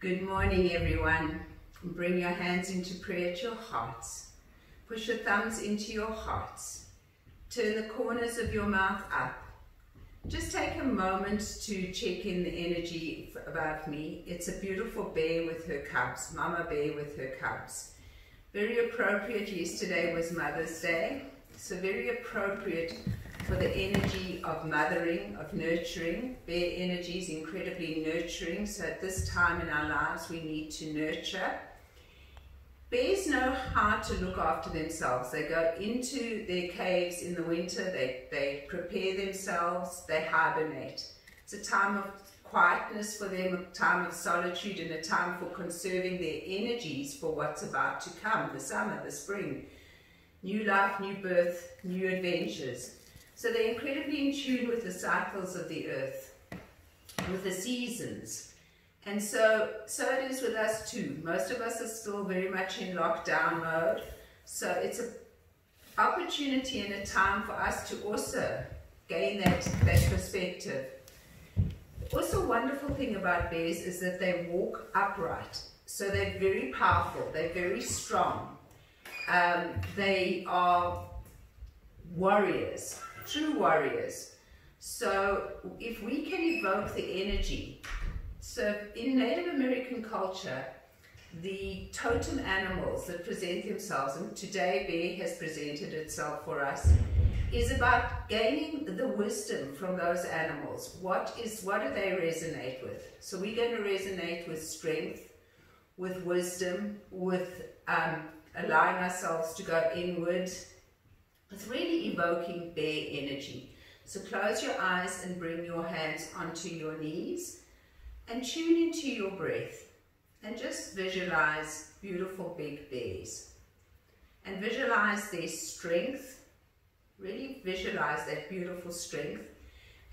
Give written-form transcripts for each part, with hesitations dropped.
Good morning, everyone. Bring your hands into prayer at your hearts. Push your thumbs into your hearts. Turn the corners of your mouth up. Just take a moment to check in the energy above me. It's a beautiful bear with her cubs, Mama Bear with her cubs. Very appropriate. Yesterday was Mother's Day, so very appropriate for the energy of mothering, of nurturing. Bear energy is incredibly nurturing, so at this time in our lives we need to nurture. Bears know how to look after themselves. They go into their caves in the winter, they prepare themselves, they hibernate. It's a time of quietness for them, a time of solitude, and a time for conserving their energies for what's about to come, the summer, the spring. New life, new birth, new adventures. So they're incredibly in tune with the cycles of the earth, with the seasons. And so it is with us too. Most of us are still very much in lockdown mode. So it's an opportunity and a time for us to also gain that perspective. Also, a wonderful thing about bears is that they walk upright. So they're very powerful, they're very strong. They are warriors. True warriors. So if we can evoke the energy, so in Native American culture, the totem animals that present themselves, and today bear has presented itself for us, is about gaining the wisdom from those animals. What do they resonate with? So we're going to resonate with strength, with wisdom, with allowing ourselves to go inward. It's really evoking bear energy. So close your eyes and bring your hands onto your knees and tune into your breath and just visualize beautiful big bears and visualize their strength. Really visualize that beautiful strength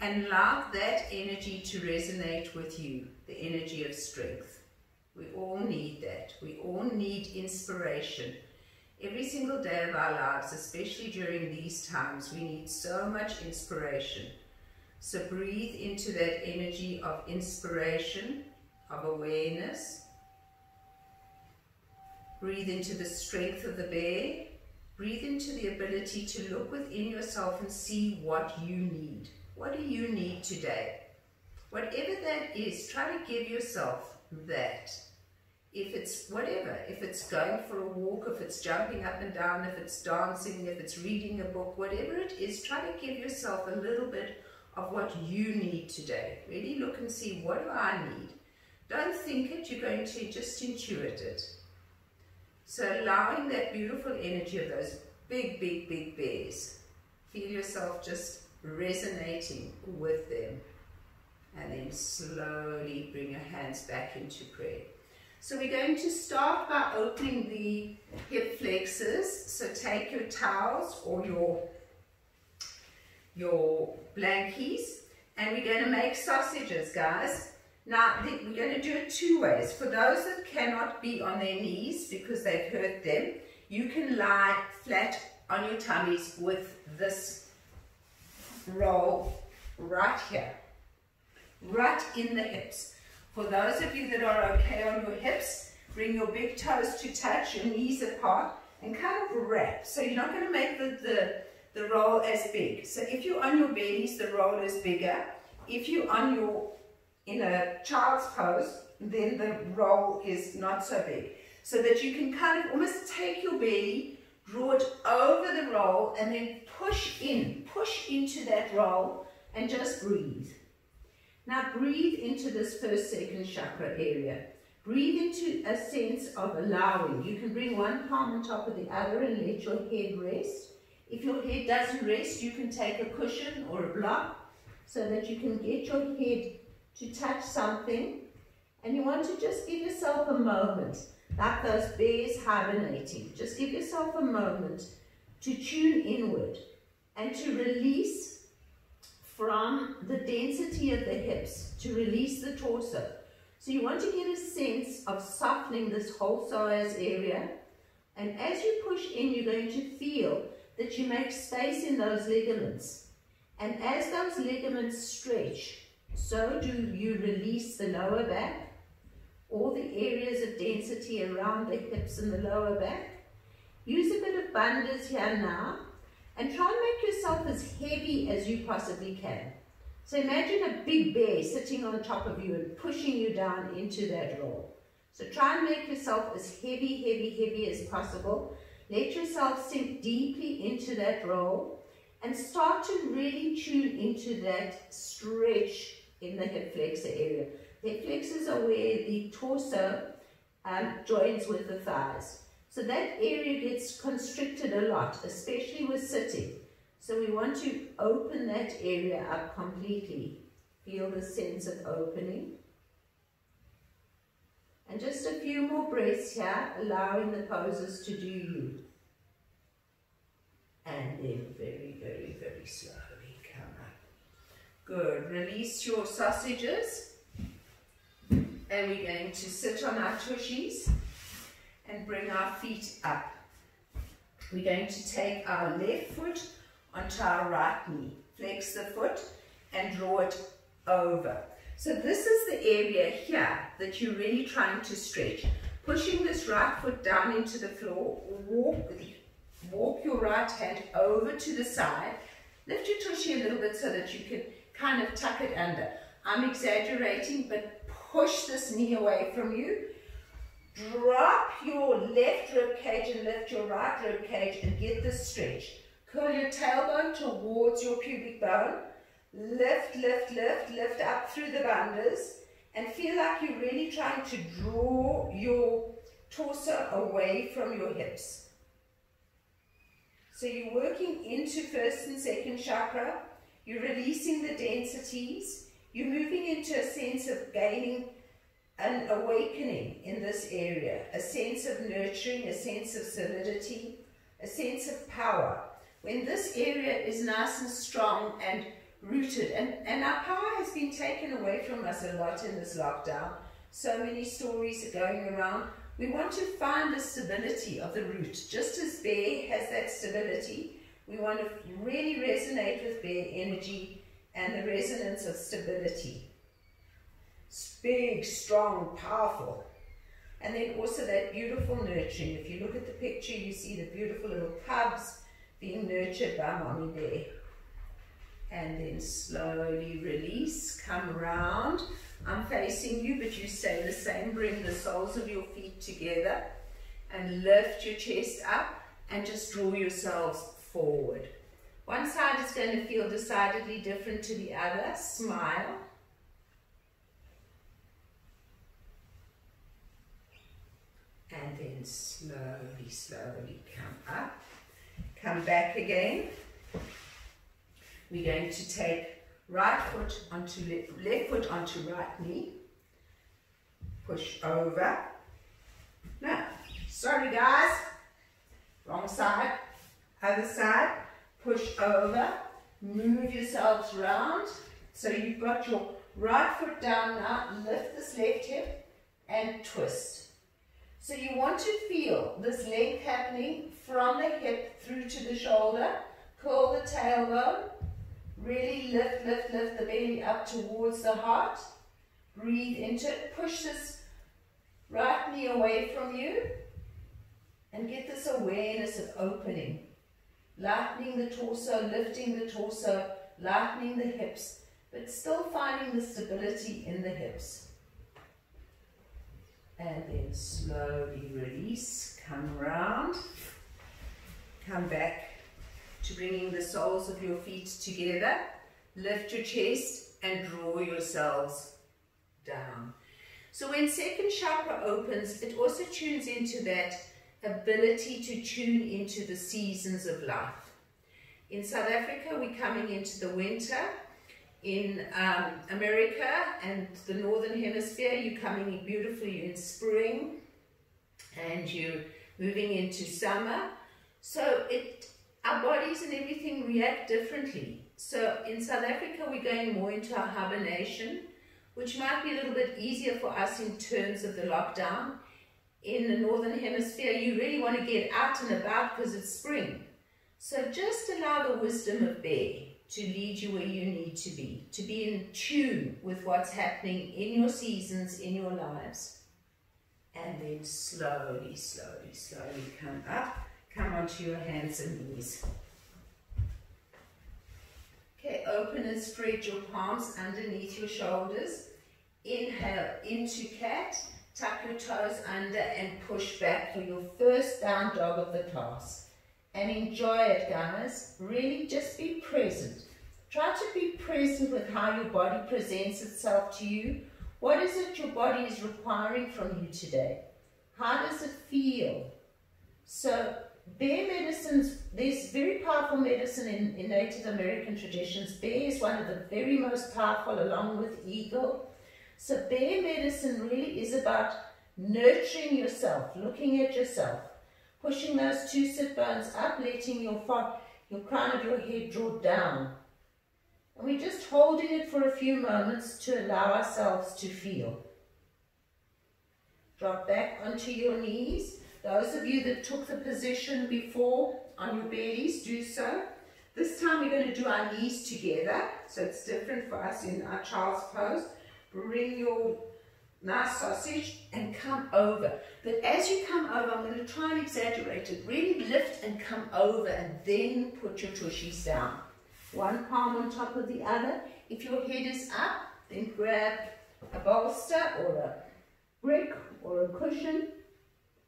and allow that energy to resonate with you, the energy of strength. We all need that. We all need inspiration. Every single day of our lives, especially during these times, we need so much inspiration. So breathe into that energy of inspiration, of awareness. Breathe into the strength of the bear. Breathe into the ability to look within yourself and see what you need. What do you need today? Whatever that is, try to give yourself that. If it's whatever, if it's going for a walk, if it's jumping up and down, if it's dancing, if it's reading a book, whatever it is, try to give yourself a little bit of what you need today. Really look and see, what do I need? Don't think it, you're going to just intuit it. So allowing that beautiful energy of those big, big, big bears. Feel yourself just resonating with them. And then slowly bring your hands back into prayer. So we're going to start by opening the hip flexors. So take your towels or your blankies, and we're going to make sausages, guys. Now, we're going to do it two ways. For those that cannot be on their knees because they've hurt them, you can lie flat on your tummies with this roll right here, right in the hips. For those of you that are okay on your hips, bring your big toes to touch, your knees apart, and kind of wrap. So you're not going to make the roll as big. So if you're on your bellies, the roll is bigger. If you're in a child's pose, then the roll is not so big. So that you can kind of almost take your belly, draw it over the roll, and then push into that roll, and just breathe. Now breathe into this first, second chakra area. Breathe into a sense of allowing. You can bring one palm on top of the other and let your head rest. If your head doesn't rest, you can take a cushion or a block so that you can get your head to touch something. And you want to just give yourself a moment, like those bears hibernating. Just give yourself a moment to tune inward and to release from the density of the hips, to release the torso. So you want to get a sense of softening this whole psoas area. And as you push in, you're going to feel that you make space in those ligaments. And as those ligaments stretch, so do you release the lower back, all the areas of density around the hips and the lower back. Use a bit of bandhas here now, and try and make yourself as heavy as you possibly can. So imagine a big bear sitting on top of you and pushing you down into that roll. So try and make yourself as heavy as possible. Let yourself sink deeply into that roll and start to really tune into that stretch in the hip flexor area. The hip flexors are where the torso joins with the thighs. So that area gets constricted a lot, especially with sitting. So we want to open that area up completely. Feel the sense of opening. And just a few more breaths here, allowing the poses to do you. And then very slowly come up. Good. Release your sausages. And we're going to sit on our tushies and bring our feet up. We're going to take our left foot onto our right knee. Flex the foot and draw it over. So this is the area here that you're really trying to stretch. Pushing this right foot down into the floor, walk your right hand over to the side. Lift your tushy a little bit so that you can kind of tuck it under. I'm exaggerating, but push this knee away from you. Drop your left rib cage and lift your right rib cage and get this stretch. Curl your tailbone towards your pubic bone. Lift up through the bandhas and feel like you're really trying to draw your torso away from your hips. So you're working into first and second chakra. You're releasing the densities. You're moving into a sense of gaining an awakening in this area, a sense of nurturing, a sense of solidity, a sense of power. When this area is nice and strong and rooted, and our power has been taken away from us a lot in this lockdown. So many stories are going around. We want to find the stability of the root. Just as bear has that stability, we want to really resonate with bear energy and the resonance of stability. Big, strong, powerful. And then also that beautiful nurturing. If you look at the picture, you see the beautiful little cubs being nurtured by mommy bear. And then slowly release, come around. I'm facing you, but you stay the same. Bring the soles of your feet together and lift your chest up and just draw yourselves forward. One side is going to feel decidedly different to the other. Smile. And then slowly come up. Come back again. We're going to take right foot onto left foot onto right knee. Push over. No, sorry guys. Wrong side. Other side. Push over. Move yourselves round. So you've got your right foot down now. Lift this left hip and twist. So you want to feel this length happening from the hip through to the shoulder. Curl the tailbone. Really lift the belly up towards the heart. Breathe into it. Push this right knee away from you. And get this awareness of opening. Lightening the torso, lifting the torso, lightening the hips, but still finding the stability in the hips. And then slowly release, come round, come back to bringing the soles of your feet together, lift your chest and draw yourselves down. So when second chakra opens, it also tunes into that ability to tune into the seasons of life. In South Africa, we're coming into the winter. In America and the Northern Hemisphere, you're coming in beautifully in spring and you're moving into summer. So our bodies and everything react differently. So in South Africa, we're going more into our hibernation, which might be a little bit easier for us in terms of the lockdown. In the Northern Hemisphere, you really want to get out and about because it's spring. So just allow the wisdom of bear to lead you where you need to be in tune with what's happening in your seasons, in your lives. And then slowly, slowly, slowly come up. Come onto your hands and knees. Okay, open and spread your palms underneath your shoulders. Inhale into cat. Tuck your toes under and push back for your first down dog of the class. And enjoy it, guys. Really just be present. Try to be present with how your body presents itself to you. What is it your body is requiring from you today? How does it feel? So, bear medicines, there's very powerful medicine in Native American traditions. Bear is one of the very most powerful along with eagle. So bear medicine really is about nurturing yourself, looking at yourself, pushing those two sit bones up, letting your crown of your head draw down. And we're just holding it for a few moments to allow ourselves to feel. Drop back onto your knees. Those of you that took the position before on your bellies, do so. This time we're going to do our knees together, so it's different for us in our child's pose. Bring your nice sausage and come over. But as you come over, I'm going to try and exaggerate it. Really lift and come over and then put your tushies down. One palm on top of the other. If your head is up, then grab a bolster or a brick or a cushion.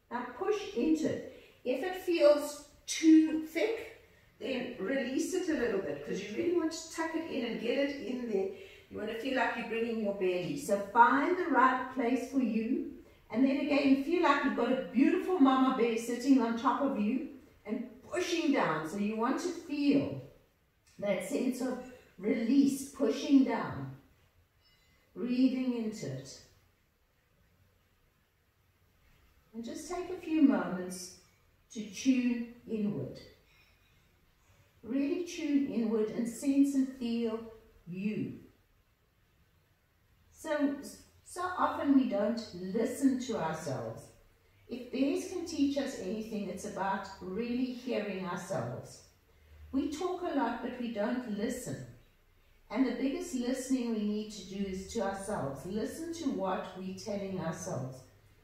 Now push into it. If it feels too thick, then release it a little bit because you really want to tuck it in and get it in there. You want to feel like you're bringing your belly. So find the right place for you. And then again, feel like you've got a beautiful mama bear sitting on top of you and pushing down. So you want to feel that sense of release, pushing down, breathing into it. And just take a few moments to tune inward. Really tune inward and sense and feel you. So often we don't listen to ourselves. If bears can teach us anything, it's about really hearing ourselves. We talk a lot, but we don't listen. And the biggest listening we need to do is to ourselves. Listen to what we're telling ourselves.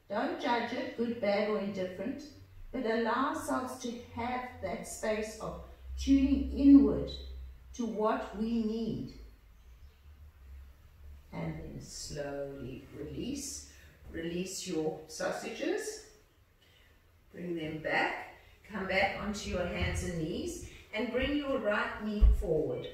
Don't judge it, good, bad, or indifferent, but allow ourselves to have that space of tuning inward to what we need. And then slowly release. Release your sausages. Bring them back. Come back onto your hands and knees and bring your right knee forward.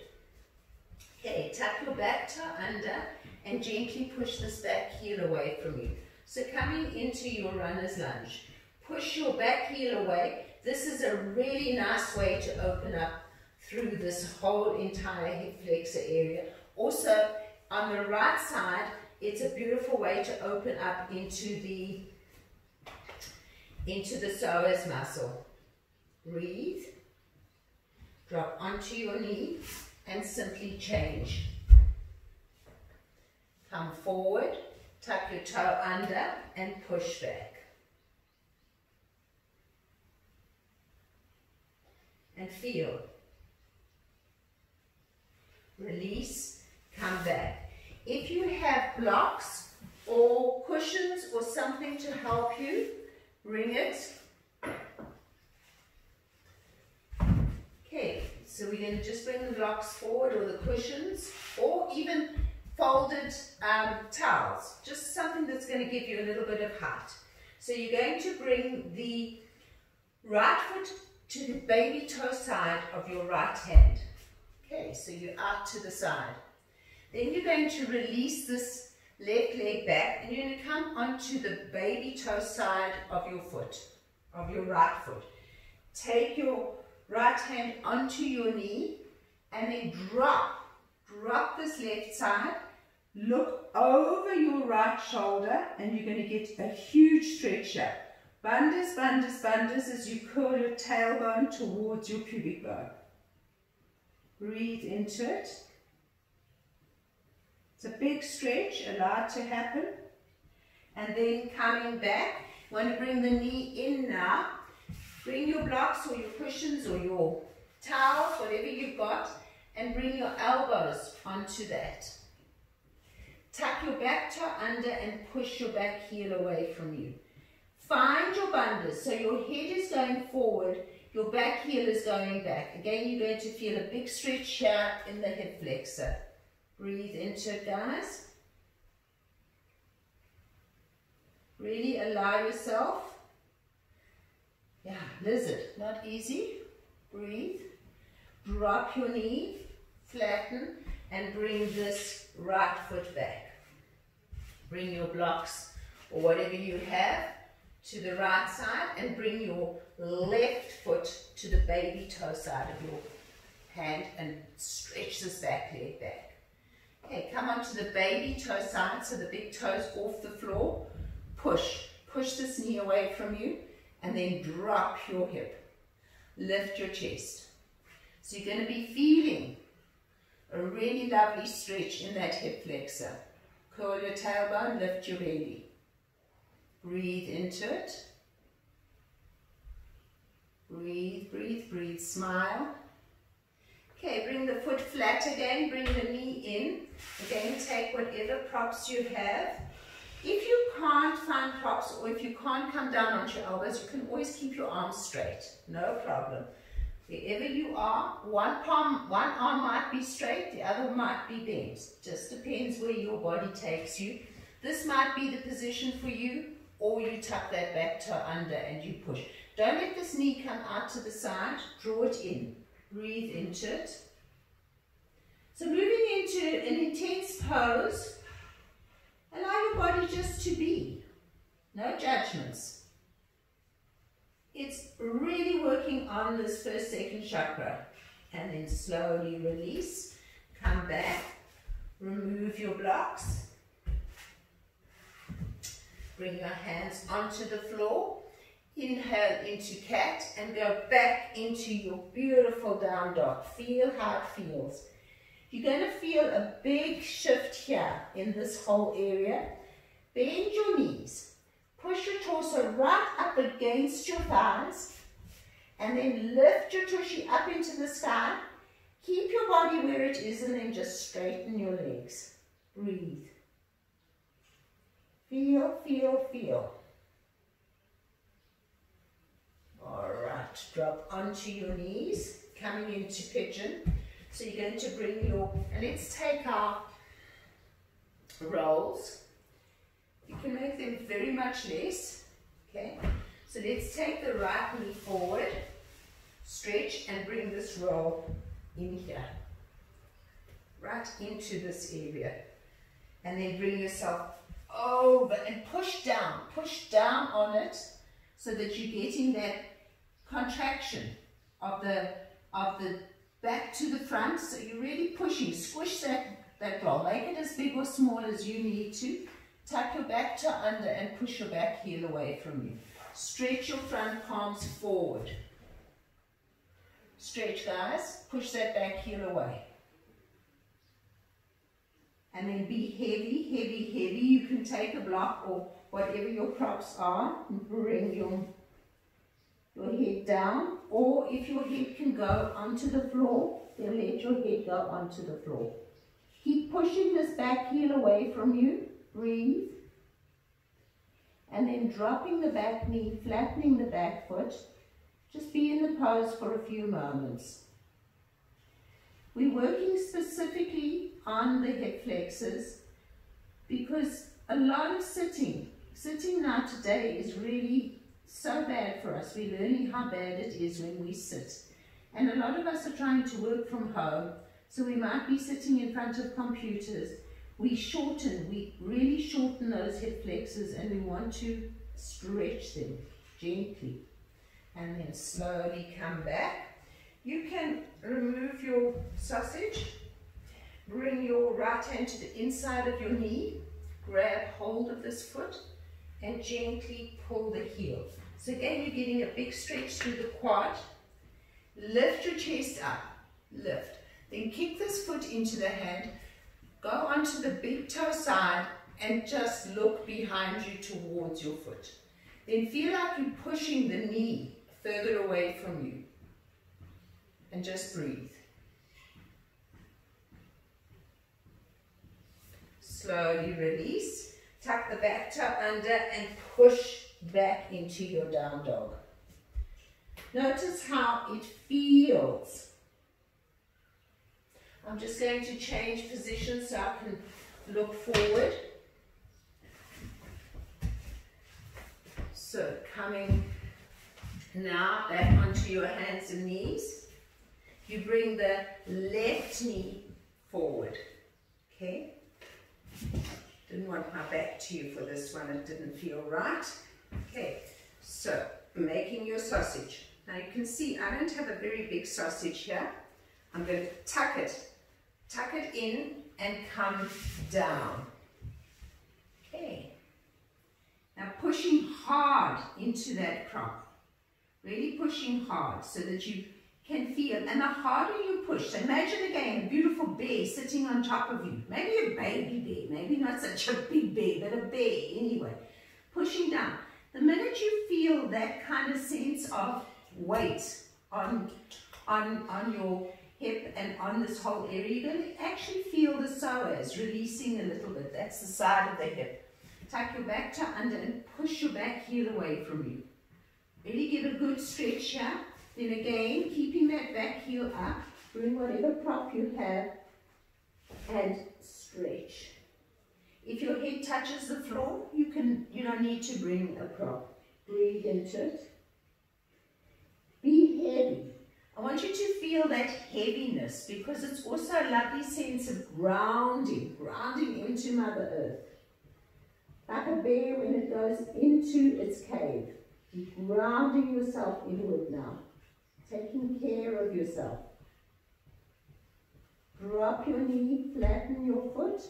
Okay, tuck your back toe under and gently push this back heel away from you. So coming into your runner's lunge, push your back heel away. This is a really nice way to open up through this whole entire hip flexor area. Also, on the right side, it's a beautiful way to open up into the psoas muscle. Breathe, drop onto your knee, and simply change. Come forward, tuck your toe under, and push back. And feel. Release, come back. If you have blocks or cushions or something to help you, bring it. Okay, so we're going to just bring the blocks forward or the cushions or even folded towels, just something that's going to give you a little bit of height. So you're going to bring the right foot to the baby toe side of your right hand. Okay, so you're out to the side. Then you're going to release this left leg back and you're going to come onto the baby toe side of your foot, of your right foot. Take your right hand onto your knee and then drop this left side. Look over your right shoulder and you're going to get a huge stretch up. Bandhas, bandhas, bandhas as you curl your tailbone towards your pubic bone. Breathe into it. It's a big stretch, allow it to happen. And then coming back, you want to bring the knee in now. Bring your blocks or your cushions or your towels, whatever you've got, and bring your elbows onto that. Tuck your back toe under and push your back heel away from you. Find your bandhas. So your head is going forward, your back heel is going back. Again, you're going to feel a big stretch here in the hip flexor. Breathe into it, guys. Really allow yourself. Yeah, lizard, not easy. Breathe. Drop your knee, flatten, and bring this right foot back. Bring your blocks or whatever you have to the right side and bring your left foot to the baby toe side of your hand and stretch this back leg back. Okay, come onto the baby toe side, so the big toe's off the floor. Push this knee away from you and then drop your hip. Lift your chest. So you're going to be feeling a really lovely stretch in that hip flexor. Curl your tailbone, lift your belly. Breathe into it. Breathe, breathe, breathe. Smile. Okay, bring the foot flat again. Bring the knee in. Again, take whatever props you have. If you can't find props or if you can't come down onto your elbows, you can always keep your arms straight. No problem. Wherever you are, one arm might be straight, the other might be bent. Just depends where your body takes you. This might be the position for you, or you tuck that back toe under and you push. Don't let this knee come out to the side. Draw it in. Breathe into it. So moving into an intense pose, allow your body just to be. No judgments. It's really working on this first, second chakra. And then slowly release. Come back. Remove your blocks. Bring your hands onto the floor. Inhale into cat and go back into your beautiful down dog. Feel how it feels. You're going to feel a big shift here in this whole area. Bend your knees. Push your torso right up against your thighs. And then lift your tushy up into the sky. Keep your body where it is and then just straighten your legs. Breathe. Feel, feel, feel. Alright, drop onto your knees, coming into pigeon. So you're going to bring your, and let's take our rolls. You can make them very much less, okay? So let's take the right knee forward, stretch and bring this roll in here, right into this area. And then bring yourself over and push down on it so that you're getting that contraction of the back to the front. So you're really pushing, squish that roll. Make it as big or small as you need to. Tuck your back toe under and push your back heel away from you. Stretch your front palms forward. Stretch, guys. Push that back heel away. And then be heavy, heavy, heavy. You can take a block or whatever your props are and bring your head down. Or if your head can go onto the floor, then let your head go onto the floor. Keep pushing this back heel away from you. Breathe. And then dropping the back knee, flattening the back foot. Just be in the pose for a few moments. We're working specifically on the hip flexors because a lot of sitting now today is really so bad for us. We're learning how bad it is when we sit. And a lot of us are trying to work from home, so we might be sitting in front of computers. We really shorten those hip flexors and we want to stretch them gently. And then slowly come back. You can remove your sausage. Bring your right hand to the inside of your knee. Grab hold of this foot and gently pull the heel. So again, you're getting a big stretch through the quad. Lift your chest up. Lift. Then kick this foot into the hand. Go onto the big toe side and just look behind you towards your foot. Then feel like you're pushing the knee further away from you. And just breathe. Slowly release. Tuck the back toe under and push back into your down dog. Notice how it feels. I'm just going to change position so I can look forward. So coming now back onto your hands and knees. You bring the left knee forward. Okay? Didn't want my back to you for this one, it didn't feel right. Okay, so making your sausage. Now you can see I don't have a very big sausage here. I'm going to tuck it in and come down. Okay. Now pushing hard into that prop. Really pushing hard so that you can feel, and the harder you push, so imagine again a beautiful bear sitting on top of you, maybe a baby bear, maybe not such a big bear, but a bear anyway, pushing down. The minute you feel that kind of sense of weight on your hip and on this whole area, you're going to actually feel the psoas releasing a little bit. That's the side of the hip. Tuck your back toe under and push your back heel away from you. Really give a good stretch here. Then again, keeping that back heel up, bring whatever prop you have and stretch. If your head touches the floor, you don't need to bring a prop. Breathe into it. Be heavy. I want you to feel that heaviness because it's also a lovely sense of grounding into Mother Earth. Like a bear when it goes into its cave. You're grounding yourself inward now. Taking care of yourself. Drop your knee, flatten your foot,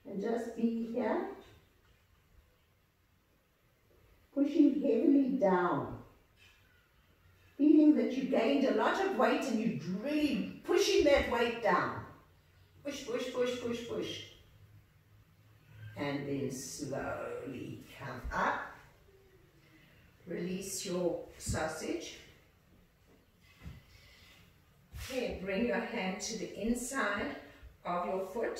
and just be here. Pushing heavily down. Feeling that you gained a lot of weight and you're really pushing that weight down. Push, push, push, push, push. And then slowly come up. Release your sausage. Okay, bring your hand to the inside of your foot.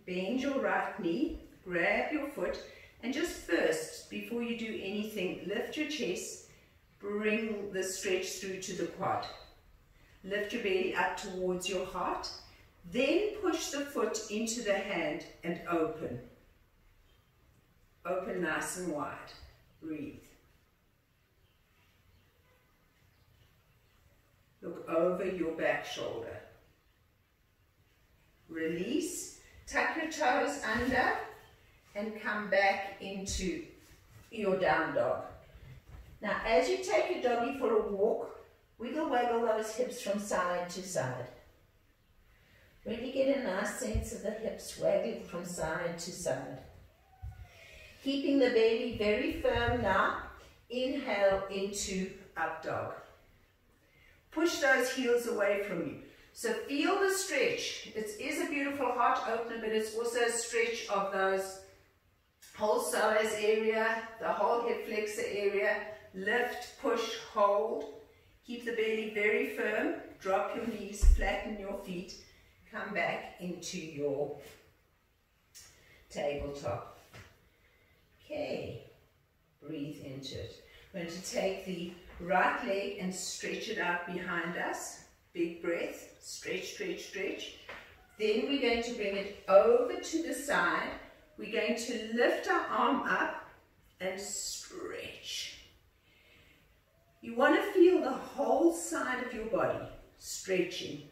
Bend your right knee. Grab your foot. And just first, before you do anything, lift your chest. Bring the stretch through to the quad. Lift your belly up towards your heart. Then push the foot into the hand and open. Open nice and wide. Breathe. Look over your back shoulder. Release. Tuck your toes under and come back into your down dog. Now, as you take your doggy for a walk, wiggle waggle those hips from side to side. Really get a nice sense of the hips waggling from side to side. Keeping the belly very firm now. Inhale into up dog. Push those heels away from you. So feel the stretch. It is a beautiful heart opener, but it's also a stretch of those whole psoas area, the whole hip flexor area. Lift, push, hold. Keep the belly very firm. Drop your knees, flatten your feet. Come back into your tabletop. Okay. Breathe into it. We're going to take the right leg and stretch it out behind us. Big breath. Stretch, stretch, stretch. Then we're going to bring it over to the side. We're going to lift our arm up and stretch. You want to feel the whole side of your body stretching.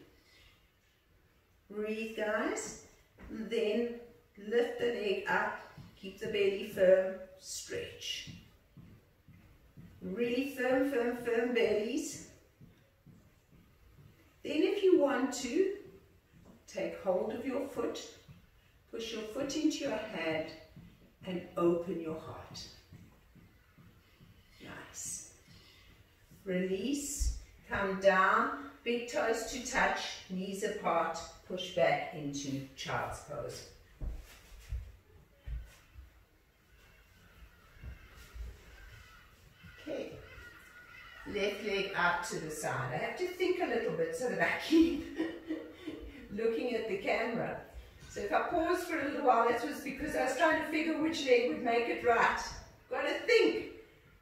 Breathe, guys. And then lift the leg up. Keep the belly firm. Stretch. Really firm, firm, firm bellies. Then if you want to, take hold of your foot. Push your foot into your hand and open your heart. Nice. Release, come down, big toes to touch, knees apart, push back into child's pose. Okay, left leg out to the side. I have to think a little bit so that I keep looking at the camera. So if I paused for a little while, that was because I was trying to figure which leg would make it right. Got to think.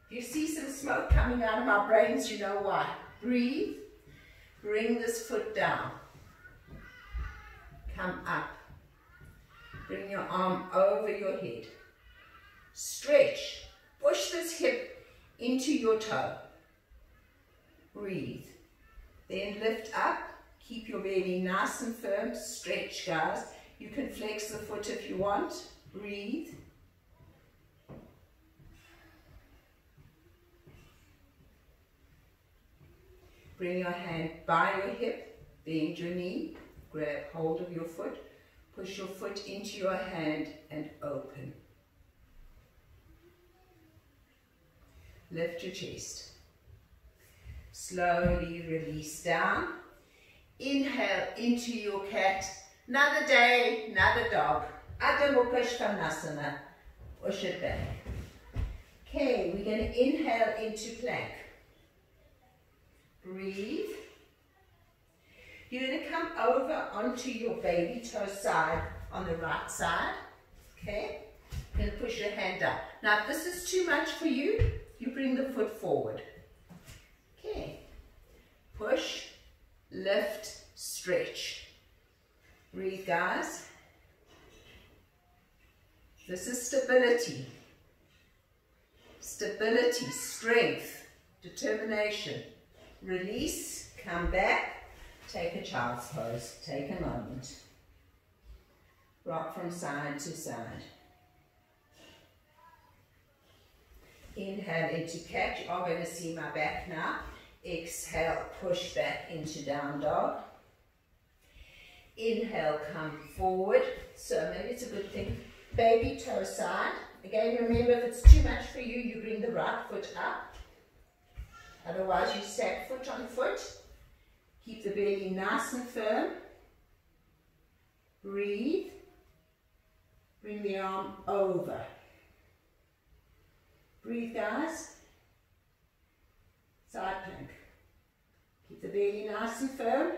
If you see some smoke coming out of my brains, you know why. Breathe. Bring this foot down. Come up. Bring your arm over your head. Stretch. Push this hip into your toe. Breathe. Then lift up. Keep your belly nice and firm. Stretch, guys. You can flex the foot if you want. Breathe. Bring your hand by your hip. Bend your knee. Grab hold of your foot. Push your foot into your hand and open. Lift your chest. Slowly release down. Inhale into your cat. Another day, another dog. Adho Mukha Svanasana. Push it back. Okay, we're going to inhale into plank. Breathe. You're going to come over onto your baby toe side on the right side. Okay? You're going to push your hand up. Now, if this is too much for you, you bring the foot forward. Okay. Push, lift, stretch. Breathe, guys. This is stability. Stability, strength, determination. Release, come back, take a child's pose. Take a moment. Rock from side to side. Inhale into cat. You are going to see my back now. Exhale, push back into down dog. Inhale, come forward. So maybe it's a good thing. Baby toe side. Again, remember, if it's too much for you, you bring the right foot up. Otherwise, you stack foot on foot. Keep the belly nice and firm. Breathe. Bring the arm over. Breathe, guys. Side plank. Keep the belly nice and firm.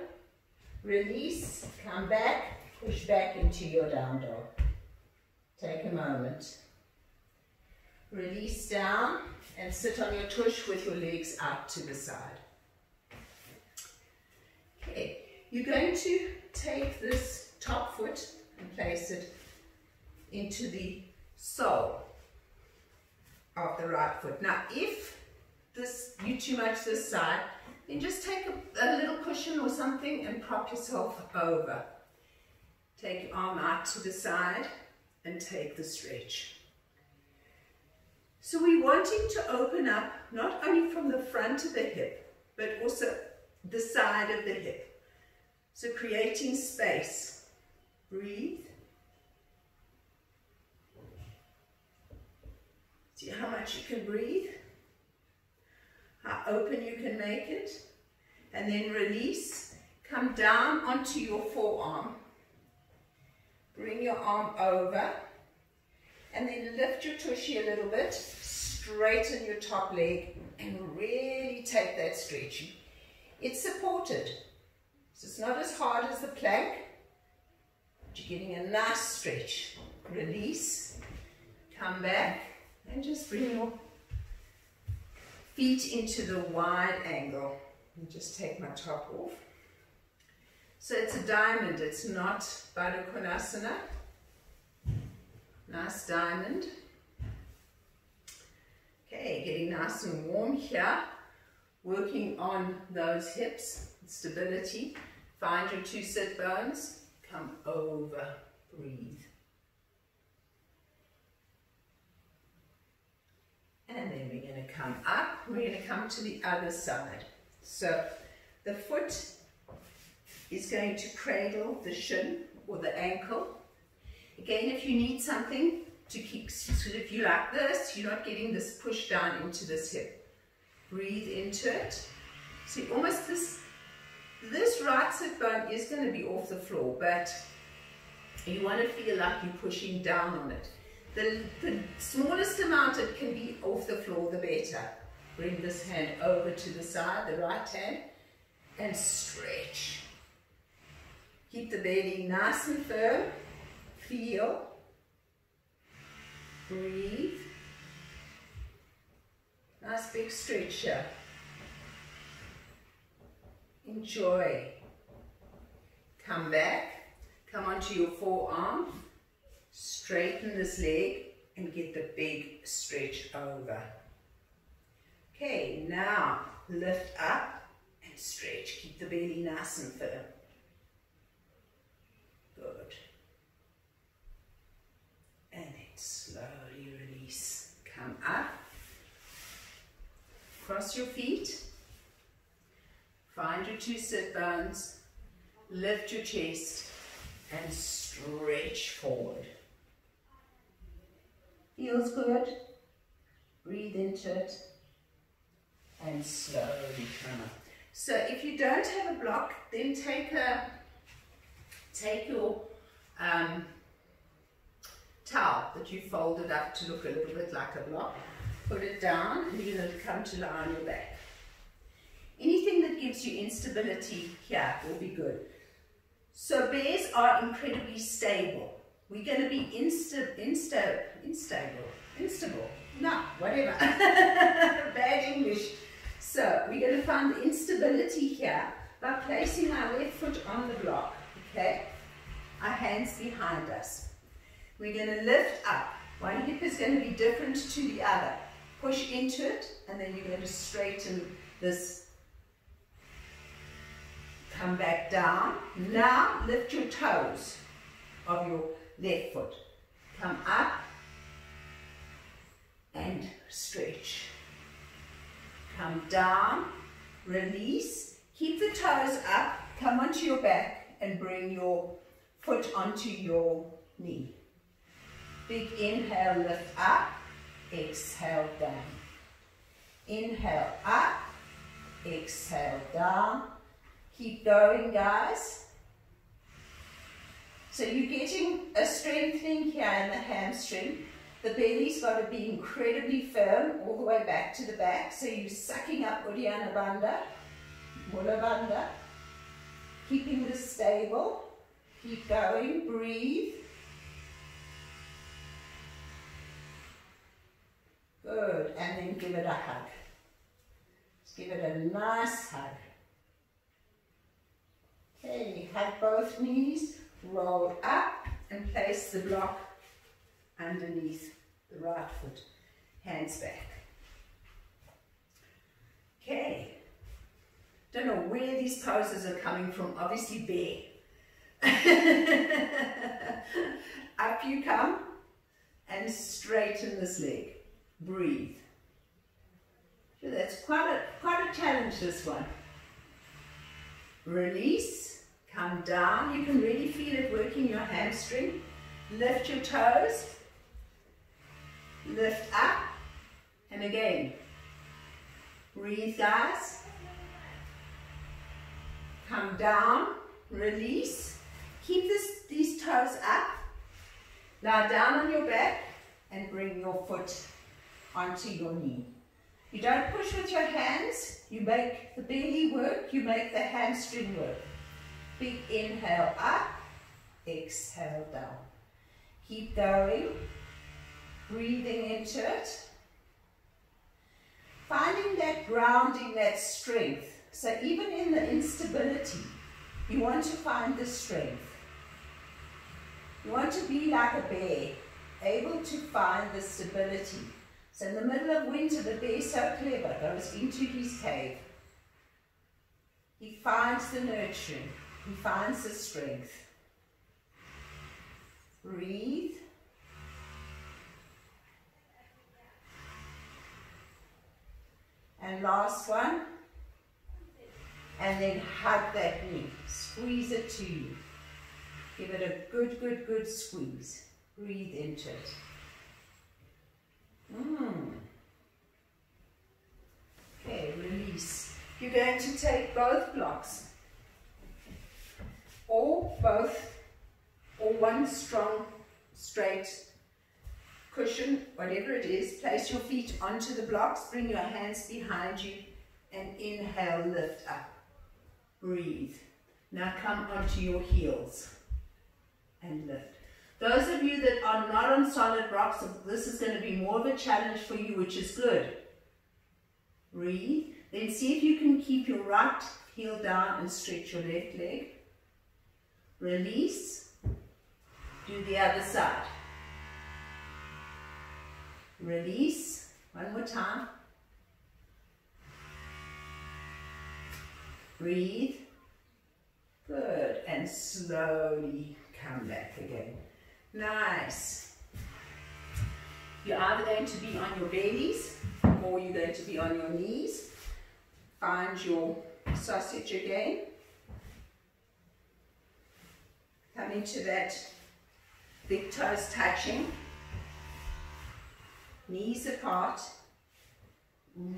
Release. Come back. Push back into your down dog. Take a moment. Release down and sit on your tush with your legs out to the side. Okay, you're going to take this top foot and place it into the sole of the right foot. Now, if you too much this side, then just take a little cushion or something and prop yourself over. Take your arm out to the side and take the stretch. So we're wanting to open up not only from the front of the hip, but also the side of the hip. So creating space. Breathe. See how much you can breathe, how open you can make it, and then release. Come down onto your forearm. Bring your arm over, and then lift your tushy a little bit, straighten your top leg, and really take that stretch. It's supported, so it's not as hard as the plank, but you're getting a nice stretch. Release, come back, and just bring your feet into the wide angle. And just take my top off. So it's a diamond, it's not Baddha Konasana. Nice diamond. Okay, getting nice and warm here. Working on those hips, stability. Find your two sit bones. Come over, breathe. And then we're going to come up. We're going to come to the other side. So the foot is going to cradle the shin or the ankle. Again, if you need something to keep, so if you like this, you're not getting this push down into this hip. Breathe into it. See, almost this right sit bone is going to be off the floor, but you want to feel like you're pushing down on it. The smallest amount it can be off the floor, the better. Bring this hand over to the side, the right hand, and stretch. Keep the belly nice and firm. Feel. Breathe. Nice big stretch here. Enjoy. Come back. Come onto your forearm. Straighten this leg and get the big stretch over. Okay, now lift up and stretch. Keep the belly nice and firm. Good. And then slowly release. Come up. Cross your feet. Find your two sit bones. Lift your chest and stretch forward. Feels good. Breathe into it and slowly come up. So if you don't have a block, then take your towel that you folded up to look a little bit like a block. Put it down and you're going to come to lie on your back. Anything that gives you instability here will be good. So bears are incredibly stable. We're going to be instable. No, whatever. Bad English. So we're going to find the instability here by placing our left foot on the block. Okay? Our hands behind us. We're going to lift up. One hip is going to be different to the other. Push into it, and then you're going to straighten this. Come back down. Now lift your toes of your left foot. Come up and stretch. Come down, release. Keep the toes up. Come onto your back and bring your foot onto your knee. Big inhale, lift up. Exhale down. Inhale up. Exhale down. Keep going, guys. So you're getting a strengthening here in the hamstring. The belly's got to be incredibly firm all the way back to the back. So you're sucking up Uddiyana Bandha, Mula Bandha. Keeping this stable. Keep going. Breathe. Good. And then give it a hug. Just give it a nice hug. Okay, hug both knees, roll up and place the block underneath the right foot. Hands back. Okay. Don't know where these poses are coming from. Obviously bear. Up you come and straighten this leg. Breathe. So that's quite a challenge, this one. Release. Come down. You can really feel it working your hamstring. Lift your toes. Lift up. And again. Breathe, guys. Come down. Release. Keep these toes up. Lie down on your back and bring your foot onto your knee. You don't push with your hands. You make the belly work. You make the hamstring work. Big inhale up. Exhale down. Keep going. Breathing into it. Finding that grounding, that strength. So even in the instability, you want to find the strength. You want to be like a bear, able to find the stability. So in the middle of winter, the bear is so clever, goes into his cave. He finds the nurturing. He finds the strength. Breathe. And last one. And then hug that knee. Squeeze it to you. Give it a good squeeze. Breathe into it. Okay, release. You're going to take both blocks. Or both, or one strong, straight cushion, whatever it is. Place your feet onto the blocks, bring your hands behind you, and inhale, lift up. Breathe. Now come onto your heels and lift. Those of you that are not on solid blocks, this is going to be more of a challenge for you, which is good. Breathe. Then see if you can keep your right heel down and stretch your left leg. Release. Do the other side. Release. One more time. Breathe. Good. And slowly come back again. Nice. You're either going to be on your bellies or you're going to be on your knees. Find your sausage again. Come into that big toes touching. Knees apart.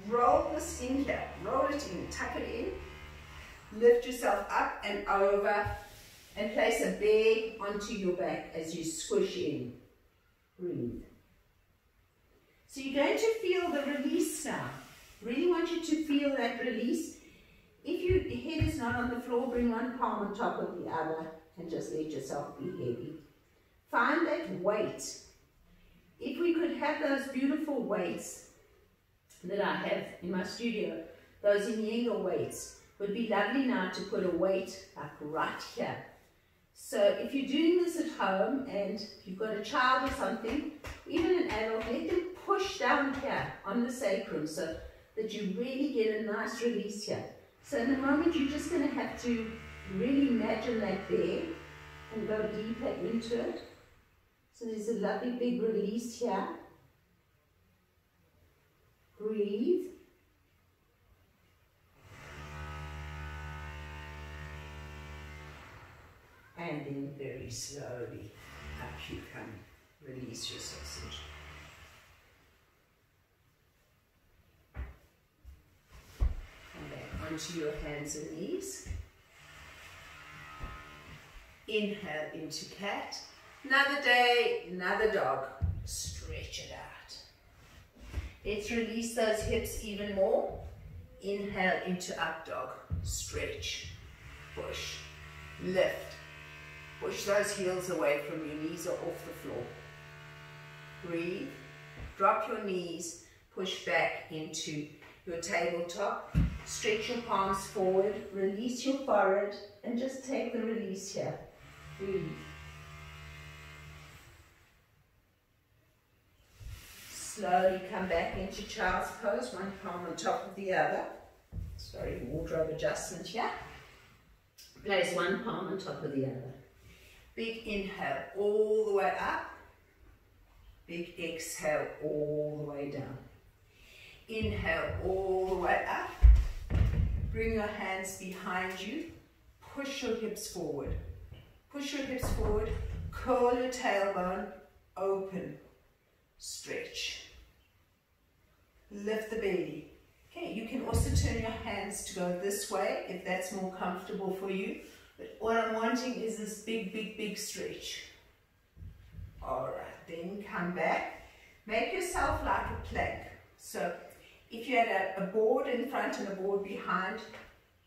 Roll this in here. Roll it in. Tuck it in. Lift yourself up and over. And place a bag onto your back as you squish in. Breathe. So you're going to feel the release now. Really want you to feel that release. If your head is not on the floor, bring one palm on top of the other and just let yourself be heavy. Find that weight. If we could have those beautiful weights that I have in my studio, those Iyengar weights, would be lovely now to put a weight like right here. So if you're doing this at home and you've got a child or something, even an adult, let them push down here on the sacrum so that you really get a nice release here. So in a moment you're just going to have to really imagine that there and go deeper into it. So there's a lovely big release here. Breathe. And then very slowly up you come. Release your sausage. Come back onto your hands and knees. Inhale into cat. Another day, another dog. Stretch it out. Let's release those hips even more. Inhale into up dog. Stretch. Push. Lift. Push those heels away from your knees or off the floor. Breathe. Drop your knees. Push back into your tabletop. Stretch your palms forward. Release your forehead and just take the release here. Breathe. Slowly come back into child's pose. One palm on top of the other. Sorry, wardrobe adjustment here. Place one palm on top of the other. Big inhale all the way up. Big exhale all the way down. Inhale all the way up. Bring your hands behind you. Push your hips forward. Push your hips forward. Curl your tailbone. Open. Stretch. Lift the belly. Okay, you can also turn your hands to go this way if that's more comfortable for you. But what I'm wanting is this big, big, big stretch. Alright, then come back. Make yourself like a plank. So if you had a board in front and a board behind,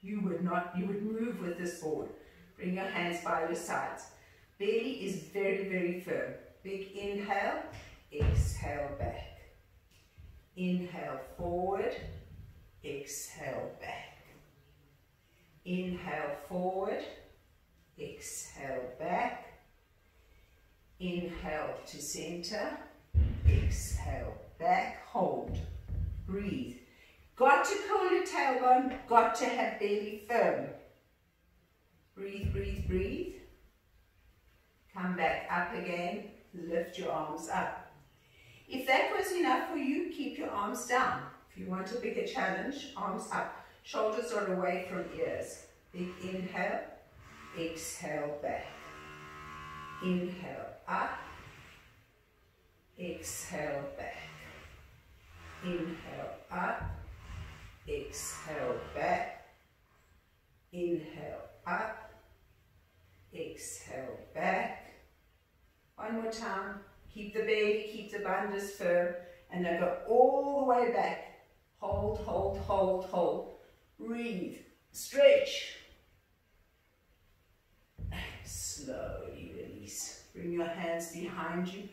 you would move with this board. Bring your hands by your sides. Belly is very, very firm. Big inhale, exhale back. Inhale forward, exhale back. Inhale forward, exhale back. Inhale to center, exhale back, hold, breathe. Got to curl your tailbone, got to have belly firm. Breathe, breathe, breathe. Come back up again, lift your arms up. If that was enough for you, keep your arms down. If you want a bigger challenge, arms up. Shoulders are away from ears. Big inhale, exhale back. Inhale up, exhale back. Inhale up, exhale back. Inhale up, exhale back. One more time. Keep the belly, keep the bandhas firm, and now go all the way back. Hold, hold, hold, hold. Breathe, stretch. Slowly release. Bring your hands behind you.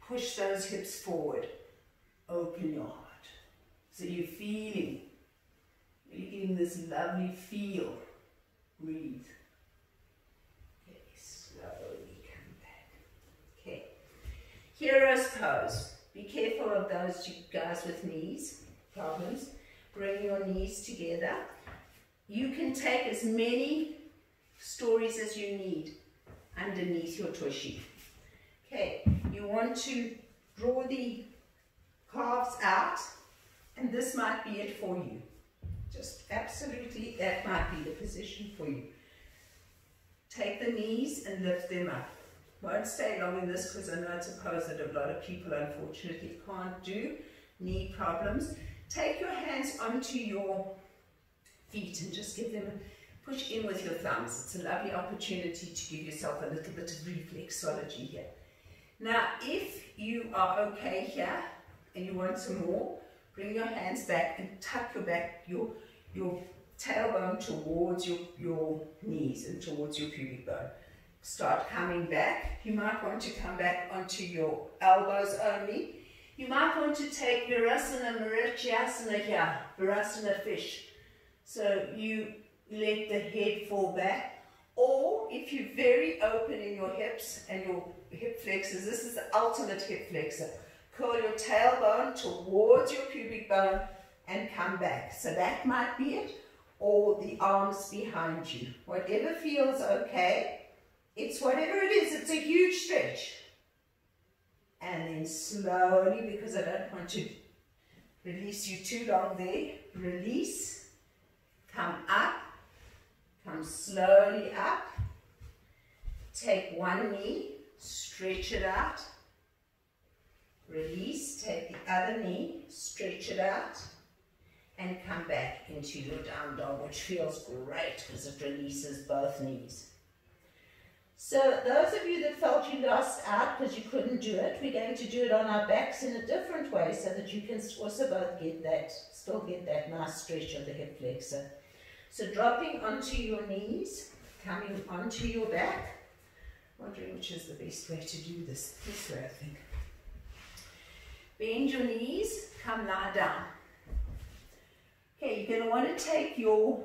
Push those hips forward. Open your heart. So you're feeling You're getting this lovely feel. Breathe. Okay, slowly come back. Okay. Hero's pose. Be careful of those you guys with knees problems. Bring your knees together. You can take as many stories as you need underneath your tushy. Okay, you want to draw the calves out, and this might be it for you. Just absolutely, that might be the position for you. Take the knees and lift them up. Won't stay long in this because I know it's a pose that a lot of people unfortunately can't do. Knee problems. Take your hands onto your feet and just give them a push in with your thumbs. It's a lovely opportunity to give yourself a little bit of reflexology here. Now, if you are okay here and you want some more, bring your hands back and tuck your tailbone towards your knees and towards your pubic bone. Start coming back. You might want to come back onto your elbows only. You might want to take Virasana Marityasana here, Virasana fish. So you let the head fall back. Or if you're very open in your hips and your hip flexors, this is the ultimate hip flexor. Curl your tailbone towards your pubic bone and come back. So that might be it. Or the arms behind you. Whatever feels okay. It's whatever it is. It's a huge stretch. And then slowly, because I don't want to release you too long there, release, come up, come slowly up, take one knee, stretch it out, release, take the other knee, stretch it out, and come back into your down dog, which feels great because it releases both knees. So those of you that felt you lost out because you couldn't do it, we're going to do it on our backs in a different way so that you can also both get that, still get that nice stretch of the hip flexor. So dropping onto your knees, coming onto your back. Wondering which is the best way to do this. This way, I think. Bend your knees, come lie down. Okay, you're going to want to take your,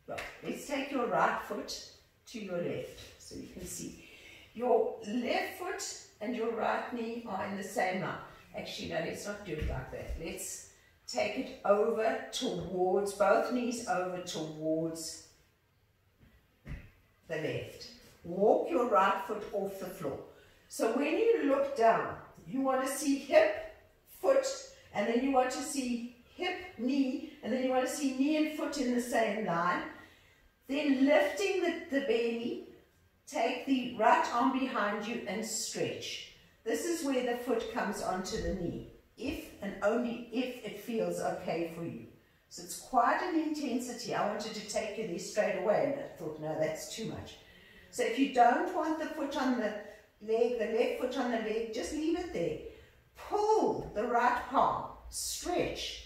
well, let's take your right foot to your left, so you can see. Your left foot and your right knee are in the same line. Actually, no, let's not do it like that. Let's take it over towards, both knees over towards the left. Walk your right foot off the floor. So when you look down, you want to see hip, foot, and then you want to see hip, knee, and then you want to see knee and foot in the same line. Then lifting the belly, take the right arm behind you and stretch. This is where the foot comes onto the knee, if and only if it feels okay for you. So it's quite an intensity. I wanted to take you there straight away, and I thought, no, that's too much. So if you don't want the foot on the leg, the left foot on the leg, just leave it there. Pull the right palm, stretch.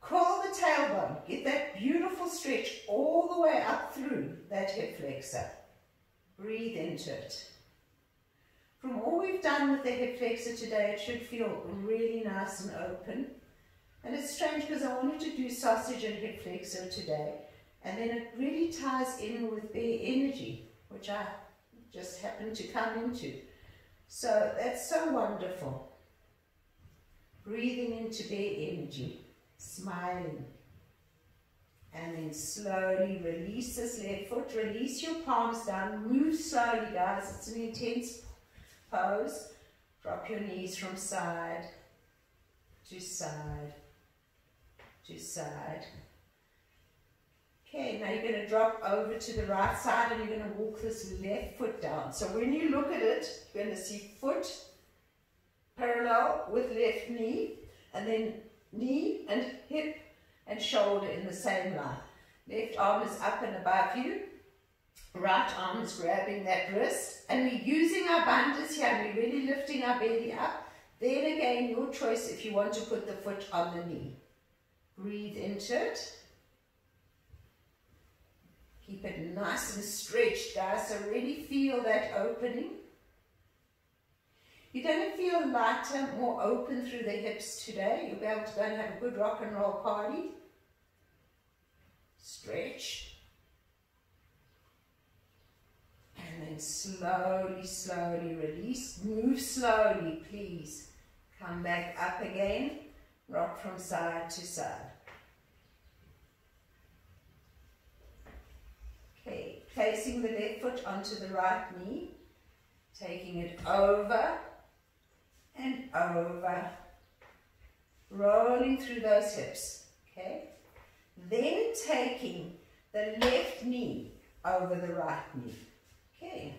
Curl the tailbone, get that beautiful stretch all the way up through that hip flexor. Breathe into it. From all we've done with the hip flexor today, it should feel really nice and open. And it's strange because I wanted to do sausage and hip flexor today, and then it really ties in with bare energy, which I just happened to come into. So that's so wonderful. Breathing into bare energy. Smiling, and then slowly release this left foot, release your palms down, move slowly guys, it's an intense pose. Drop your knees from side to side to side. Okay, now you're going to drop over to the right side and you're going to walk this left foot down. So when you look at it, you're going to see foot parallel with left knee, and then knee and hip and shoulder in the same line. Left arm is up and above you. Right arm is grabbing that wrist. And we're using our bandhas here. We're really lifting our belly up. Then again, your choice if you want to put the foot on the knee. Breathe into it. Keep it nice and stretched, guys. So really feel that opening. You're going to feel lighter, more open through the hips today. You'll be able to go and have a good rock and roll party. Stretch. And then slowly, slowly release. Move slowly, please. Come back up again. Rock from side to side. Okay, placing the left foot onto the right knee. Taking it over and over. Rolling through those hips. Okay. Then taking the left knee over the right knee. Okay.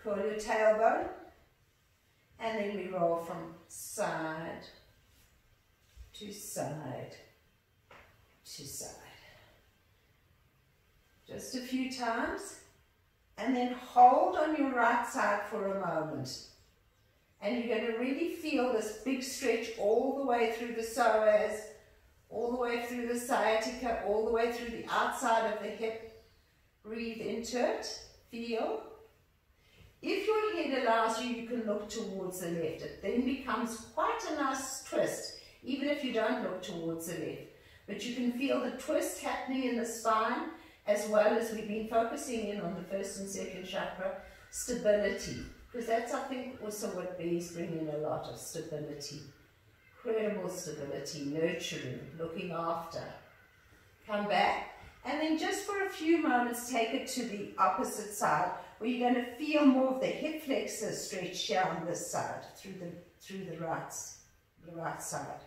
Curl your tailbone. And then we roll from side to side to side. Just a few times. And then hold on your right side for a moment. And you're going to really feel this big stretch all the way through the psoas, all the way through the sciatica, all the way through the outside of the hip. Breathe into it. Feel. If your head allows you, you can look towards the left. It then becomes quite a nice twist, even if you don't look towards the left. But you can feel the twist happening in the spine, as well as we've been focusing in on the first and second chakra, stability. Because that's, I think, also what bees bring in a lot of stability. Incredible stability, nurturing, looking after. Come back. And then just for a few moments, take it to the opposite side, where you're going to feel more of the hip flexor stretch here on this side, through the right side.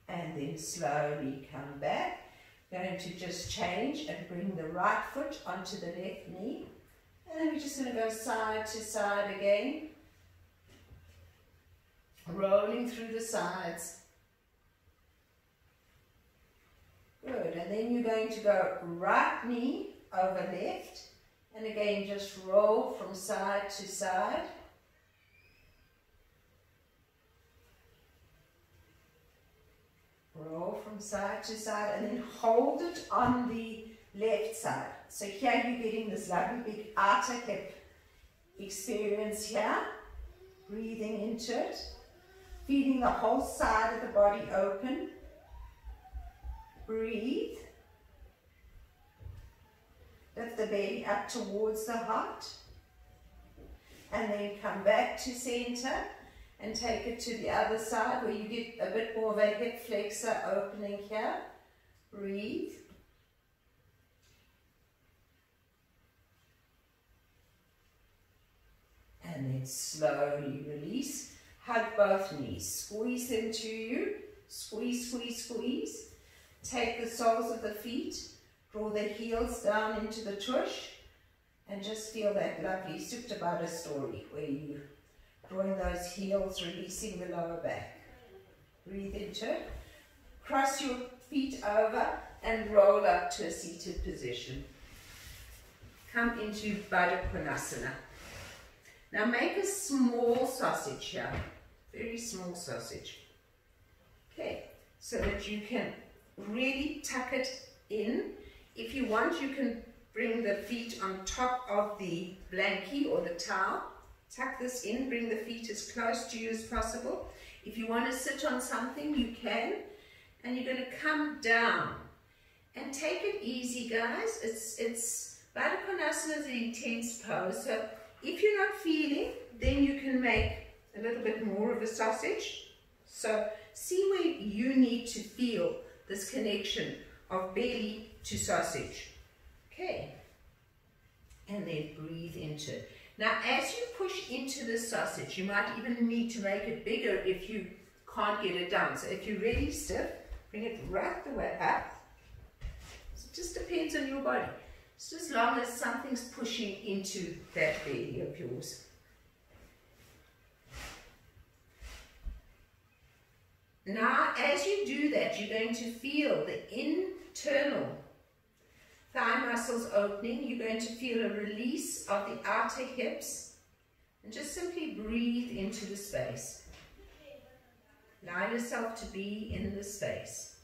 And then slowly come back. Going to just change and bring the right foot onto the left knee. And then we're just going to go side to side again. Rolling through the sides. Good, and then you're going to go right knee over left, and again just roll from side to side. Roll from side to side, and then hold it on the left side. So here you're getting this lovely big outer hip experience here. Breathing into it, feeling the whole side of the body open. Breathe. Lift the belly up towards the heart. And then come back to center and take it to the other side where you get a bit more of a hip flexor opening here. Breathe. And then slowly release. Hug both knees. Squeeze into you. Squeeze, squeeze, squeeze. Take the soles of the feet, draw the heels down into the tush, and just feel that lovely Sukta Baddha story where you drawing those heels, releasing the lower back. Breathe into it. Cross your feet over and roll up to a seated position. Come into Baddha Konasana. Now make a small sausage here, very small sausage. Okay, so that you can really tuck it in. If you want, you can bring the feet on top of the blankie or the towel. Tuck this in, bring the feet as close to you as possible. If you want to sit on something, you can. And you're going to come down. And take it easy, guys. Baddha Konasana is an intense pose. So if you're not feeling, then you can make a little bit more of a sausage. So see where you need to feel this connection of belly to sausage. Okay. And then breathe into it. Now, as you push into the sausage, you might even need to make it bigger if you can't get it down. So if you're really stiff, bring it right the way up. So it just depends on your body. Just as long as something's pushing into that belly of yours. Now, as you do that, you're going to feel the internal thigh muscles opening. You're going to feel a release of the outer hips. And just simply breathe into the space. Allow yourself to be in the space.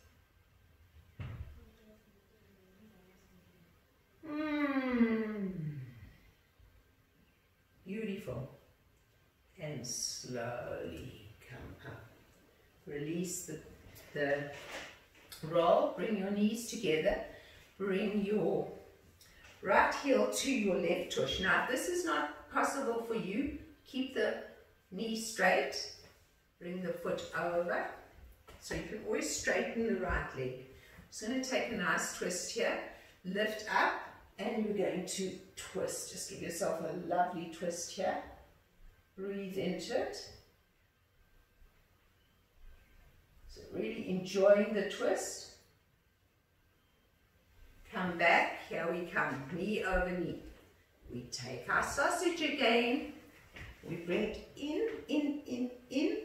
slowly come up. Release the roll, bring your knees together, bring your right heel to your left tush. Now, if this is not possible for you, keep the knee straight, bring the foot over, so you can always straighten the right leg. Just going to take a nice twist here, lift up, and you're going to twist. Just give yourself a lovely twist here. Breathe into it. So really enjoying the twist. Come back, here we come, knee over knee. We take our sausage again, we bring it in,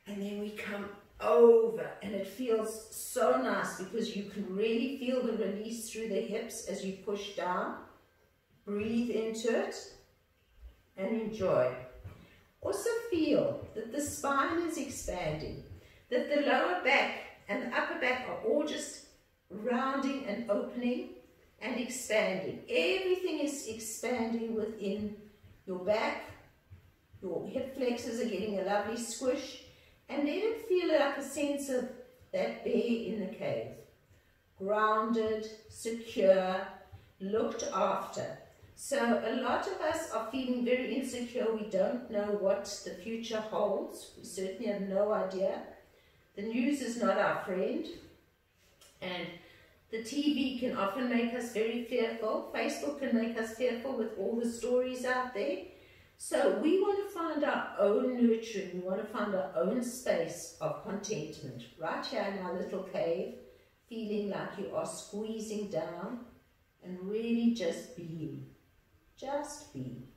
and then we come over, and it feels so nice because you can really feel the release through the hips as you push down. Breathe into it and enjoy. Also feel that the spine is expanding, that the lower back and the upper back are all just rounding and opening and expanding. Everything is expanding within your back. Your hip flexors are getting a lovely squish, and let it feel like a sense of that bear in the cave. Grounded, secure, looked after. So a lot of us are feeling very insecure. We don't know what the future holds. We certainly have no idea. The news is not our friend. And the TV can often make us very fearful. Facebook can make us fearful with all the stories out there. So we want to find our own nurturing. We want to find our own space of contentment. Right here in our little cave, feeling like you are squeezing down and really just being. Just be.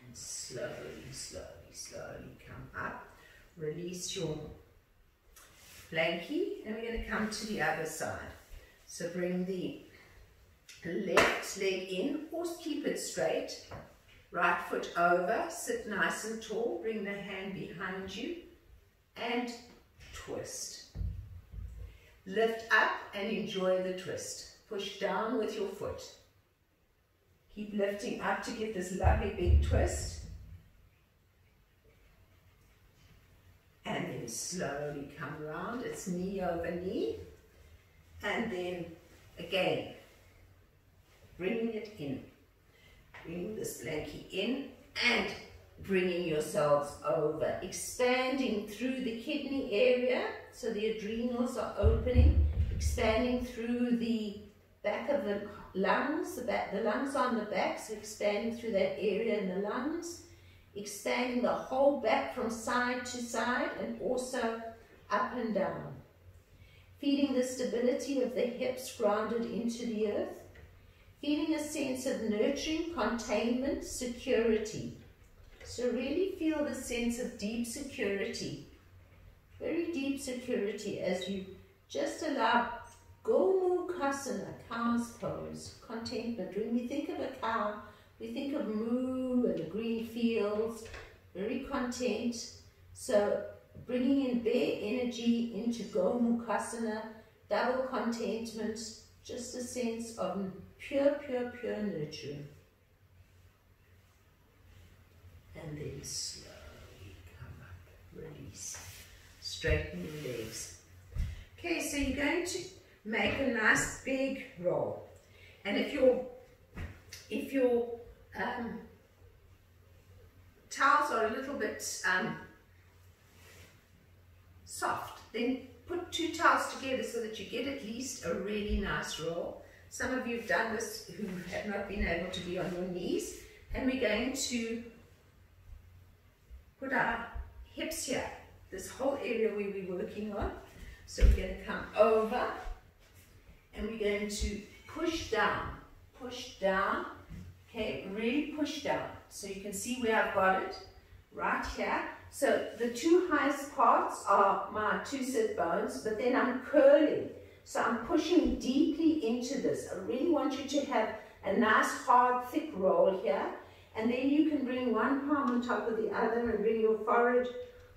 And slowly, slowly, slowly come up. Release your blankie, and we're going to come to the other side. So bring the left leg in, or keep it straight. Right foot over, sit nice and tall, bring the hand behind you, and twist. Lift up and enjoy the twist. Push down with your foot. Keep lifting up to get this lovely big twist. And then slowly come around. It's knee over knee. And then again, bringing it in. Bringing this blankie in and bringing yourselves over. Expanding through the kidney area, so the adrenals are opening. Expanding through the back of the lungs. The lungs are on the back, so expanding through that area in the lungs. Expanding the whole back from side to side and also up and down. Feeling the stability of the hips grounded into the earth. Feeling a sense of nurturing, containment, security. So really feel the sense of deep security. Very deep security as you just allow Ganapatsy, cow's pose, contentment. When we think of a cow, we think of moo and the green fields, very content. So bringing in bear energy into Ganapatsy, double contentment, just a sense of pure, pure, pure nurturing. And then slowly come up, release, straighten your legs. Okay, so you're going to make a nice big roll. And if your towels are a little bit soft, then put two towels together so that you get at least a really nice roll. Some of you have done this who have not been able to be on your knees. And we're going to put our hips here, this whole area where we're working on. So we're going to come over and we're going to push down, okay, really push down. So you can see where I've got it, right here. So the two highest parts are my two sit bones, but then I'm curling. So I'm pushing deeply into this. I really want you to have a nice, hard, thick roll here. And then you can bring one palm on top of the other and bring your forehead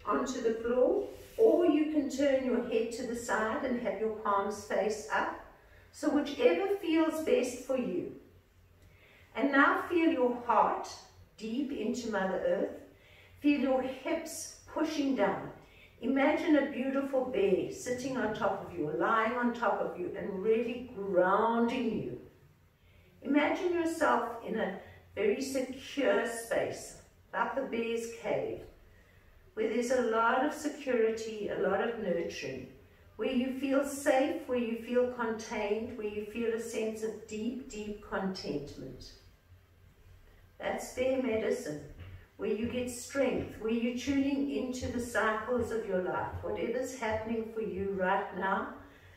onto the floor. Or you can turn your head to the side and have your palms face up. So whichever feels best for you. And now feel your heart deep into Mother Earth. Feel your hips pushing down. Imagine a beautiful bear sitting on top of you, lying on top of you, and really grounding you. Imagine yourself in a very secure space, like the bear's cave, where there's a lot of security, a lot of nurturing, where you feel safe, where you feel contained, where you feel a sense of deep, deep contentment. That's bear medicine, where you get strength, where you're tuning into the cycles of your life, whatever's happening for you right now.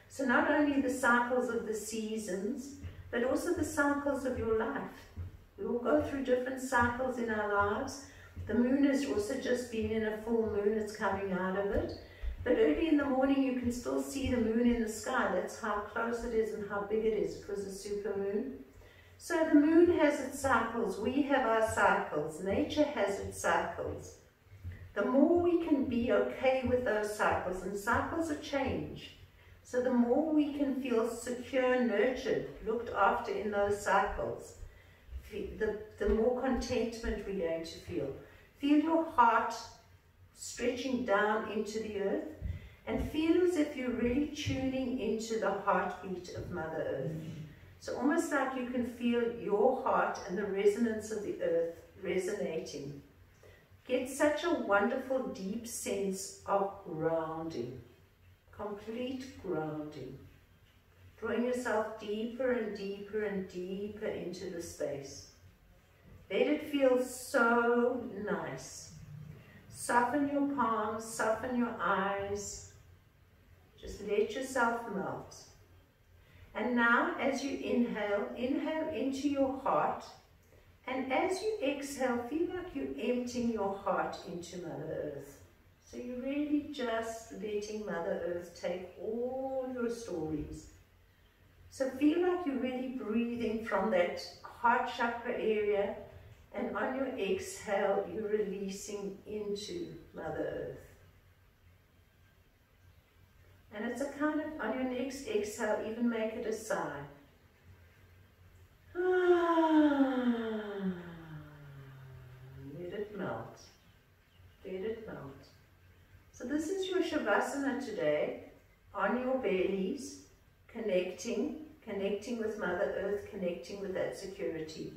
So not only the cycles of the seasons, but also the cycles of your life. We all go through different cycles in our lives. The moon has also just been in a full moon, it's coming out of it. But early in the morning you can still see the moon in the sky. That's how close it is and how big it is. It was a super moon. So the moon has its cycles, we have our cycles, nature has its cycles. The more we can be okay with those cycles, and cycles of change, so the more we can feel secure, nurtured, looked after in those cycles, the more contentment we're going to feel. Feel your heart stretching down into the earth, and feel as if you're really tuning into the heartbeat of Mother Earth. So almost like you can feel your heart and the resonance of the earth resonating. Get such a wonderful deep sense of grounding, complete grounding. Drawing yourself deeper and deeper and deeper into the space. Let it feel so nice. Soften your palms, soften your eyes. Just let yourself melt. And now as you inhale, inhale into your heart. And as you exhale, feel like you're emptying your heart into Mother Earth. So you're really just letting Mother Earth take all your stories. So feel like you're really breathing from that heart chakra area. And on your exhale, you're releasing into Mother Earth. And it's a kind of, on your next exhale, even make it a sigh. Let it melt. Let it melt. So this is your Shavasana today, on your bellies, connecting with Mother Earth, connecting with that security.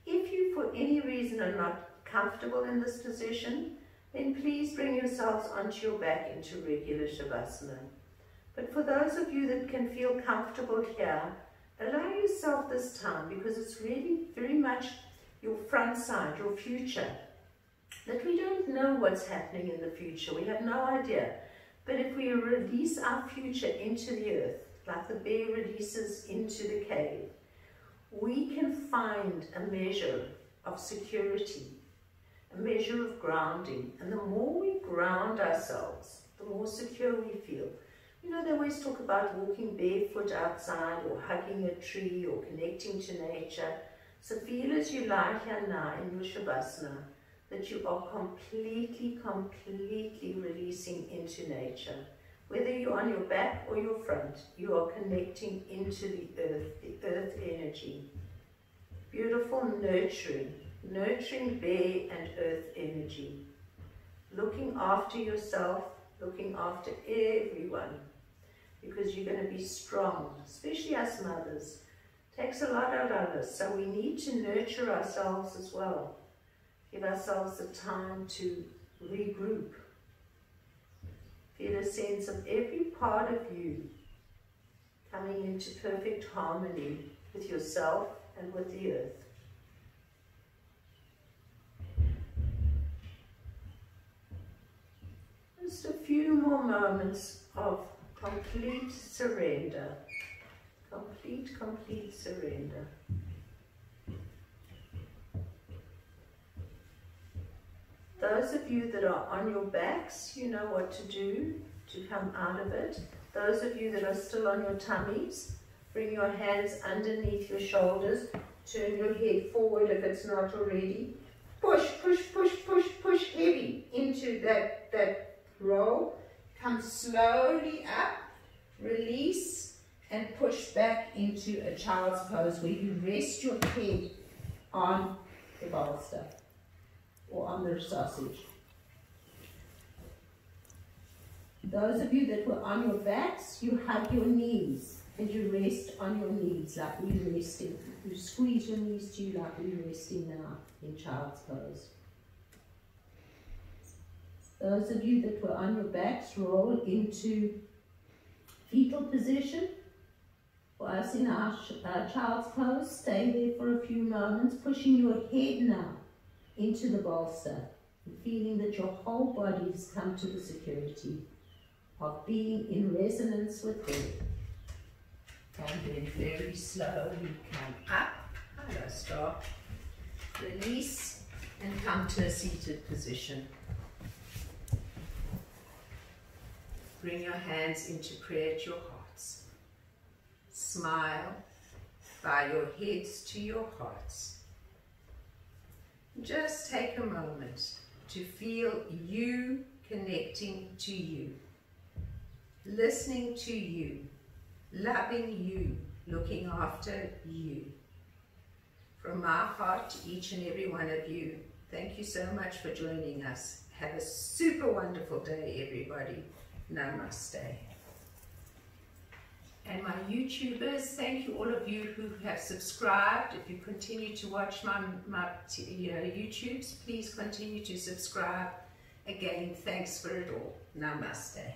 If you, for any reason, are not comfortable in this position, then please bring yourselves onto your back into regular Shavasana. But for those of you that can feel comfortable here, allow yourself this time, because it's really very much your front side, your future, that we don't know what's happening in the future. We have no idea. But if we release our future into the earth, like the bear releases into the cave, we can find a measure of security, a measure of grounding. And the more we ground ourselves, the more secure we feel. You know, they always talk about walking barefoot outside, or hugging a tree, or connecting to nature. So feel as you lie here now in your Shavasana, that you are completely releasing into nature. Whether you're on your back or your front, you are connecting into the earth energy. Beautiful nurturing bear and earth energy. Looking after yourself, looking after everyone, because you're going to be strong, especially us mothers. Takes a lot out of us, so we need to nurture ourselves as well. Give ourselves the time to regroup. Feel a sense of every part of you coming into perfect harmony with yourself and with the earth. Just a few more moments of complete surrender. Complete surrender. Those of you that are on your backs, you know what to do to come out of it. Those of you that are still on your tummies, bring your hands underneath your shoulders. Turn your head forward if it's not already. Push heavy into that roll. Come slowly up, release, and push back into a child's pose where you rest your head on the bolster or on the sausage. Those of you that were on your backs, you hug your knees and you rest on your knees like we're resting. You squeeze your knees to you like we're resting now in child's pose. Those of you that were on your backs, roll into fetal position. For us in our child's pose, stay there for a few moments, pushing your head now into the bolster, and feeling that your whole body has come to the security of being in resonance with God. And then very slowly come up, hello star, release and come to a seated position. Bring your hands into prayer at your hearts. Smile, bow your heads to your hearts. Just take a moment to feel you connecting to you, listening to you, loving you, looking after you. From my heart to each and every one of you, thank you so much for joining us. Have a super wonderful day, everybody. Namaste. And my YouTubers, thank you all of you who have subscribed. If you continue to watch my YouTubes, please continue to subscribe. Again, thanks for it all. Namaste.